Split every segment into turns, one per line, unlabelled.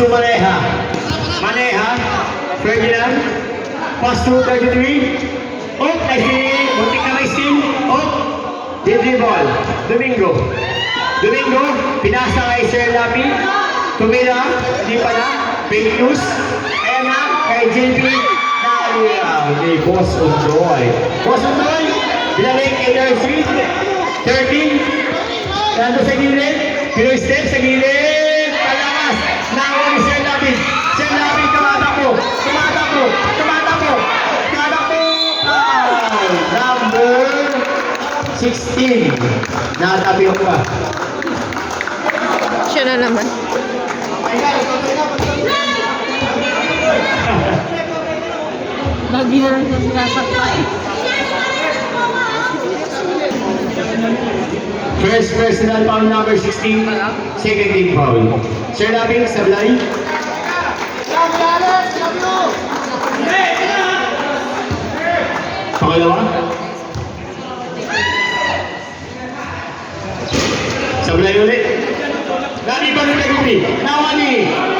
to Maneha. Maneha. Ferdinand. Pass to 33. Oh, I see. Muntik na may steam. Oh. Ball. Domingo. Domingo. Pinasa kay Sir Lapi. Tumira. Hindi pa na. Fake news. Ayan na. Kay JP. Naliyaw ni Boss Undoy. Boss Undoy. Binalik kay Darcy. 13. Nando sa gilid. Pinoy step sa gilid. Palakas. Nakuha ni Sir Lapi. Sir Lapi. Tumatakbo. Tumatakbo. Tumatakbo. Tumatakbo. Number 16. Nakatapiyok pa.
Siya na naman.
Lagi na lang siya sinasaktan.
First personal foul number 16. Second team foul. Sir Lapi, sablay. Pangalawa. Sablay ulit. Lagi pa rin nag-uwi. Nawani.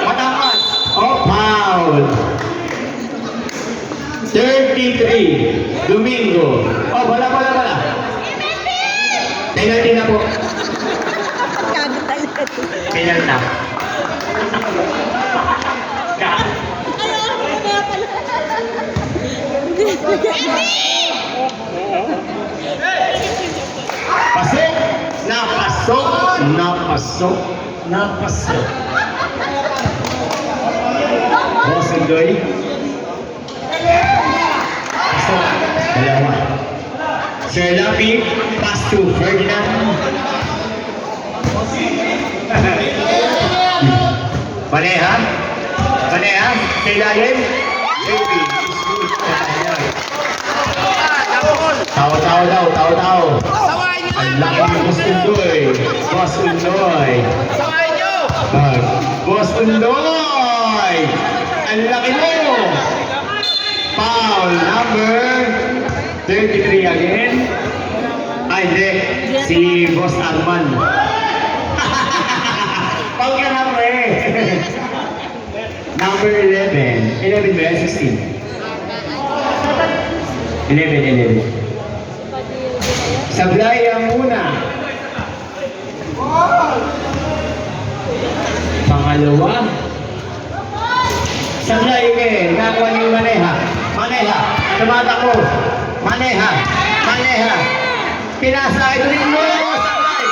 Matakas. Oh, foul. 33. Domingo. Oh, bala. Penalty na po. Penalty na. Pasok! Napasok! Boss Undoy. Pasok. Dalawa. Sir Lapi, pass to Ferdinand. Maneha. Sa ilalim. JP. Tao. Ang laki ni Boss Undoy. Boss Undoy. Ang laki mo. Foul number 33 again. Ay, hindi. Si Boss Arman. Foul ka na pre. Number 11. 11 ba yan? 16. 11. Sablay ang muna. Pangalawa. Sablay again. Nakuha ni Maneha. Tumatakbo. Maneha. Pinasa ito rin mo. Sablay.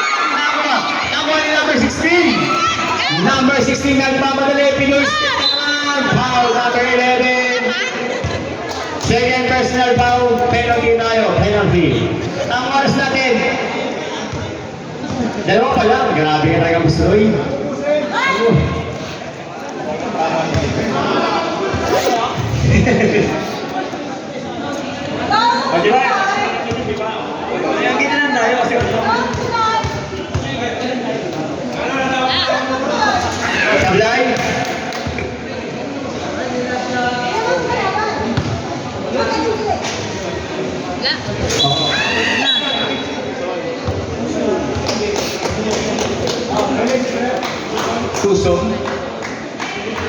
Nakuha ni number 16. Number 16 nagpapadali. Pinoy step naman. Foul number 11. Second personal foul. Penalty tayo. Ang oras natin. Dalawa pa lang. Grabe ka talaga Busoy. O diba? Kaya ginanan tayo kasi Sablay.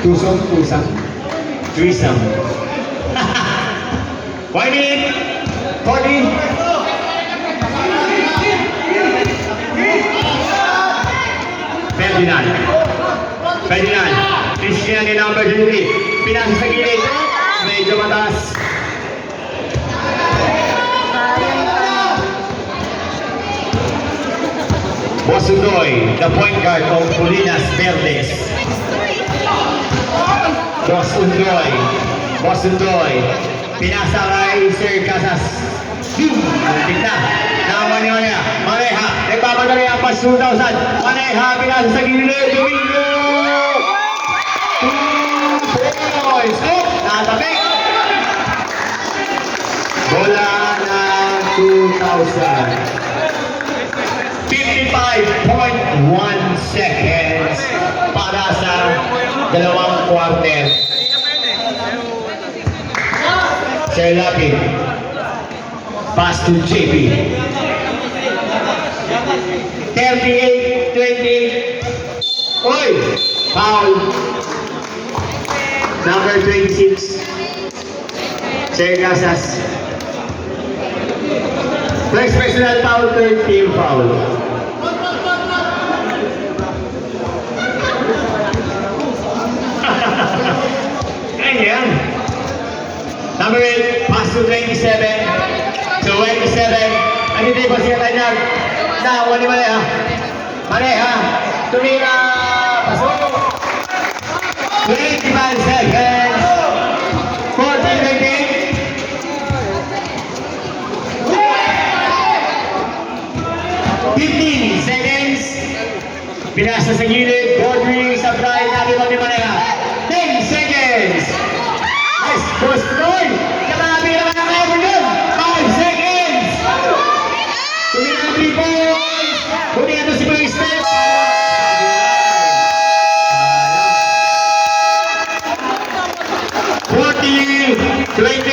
Tusong. Threesome. 1 minute. 40. Ferdinand. Christian ni number 3. Pinasa sa gilid. Medyo mataas. Boss Undoy, the point guard of Pulinas Verdes. Boss Undoy, pinasa kay Sir Casas. Altik na. Maneha, nagpapadali ang pas 2,000. Maneha, pinasa sa gilid. Domingo! 2 points. Oh, nakatabi. Bola ng 2,000. 55.1 seconds para sa dalawang quarter. Sir Lapi. Pass to JP. 38-20. Oy! Foul. Number 26. Sir Casas. First personal foul, third team foul. Ayan. Number 8, pass to 27. 27. Andito yung siya kanyang. Wali ha. Mali ha. Tumira. Pasok. 25 seconds. 40 remaining. 15 seconds. Pinasa sa gilid. Bordering sa fly. Natin mo ni Manera. 10 seconds. Nice. Post goal. Kamabi naman ang ever dun. 5 seconds. Tumira ang 3 points. Huli ito si Blue Step. 40, 20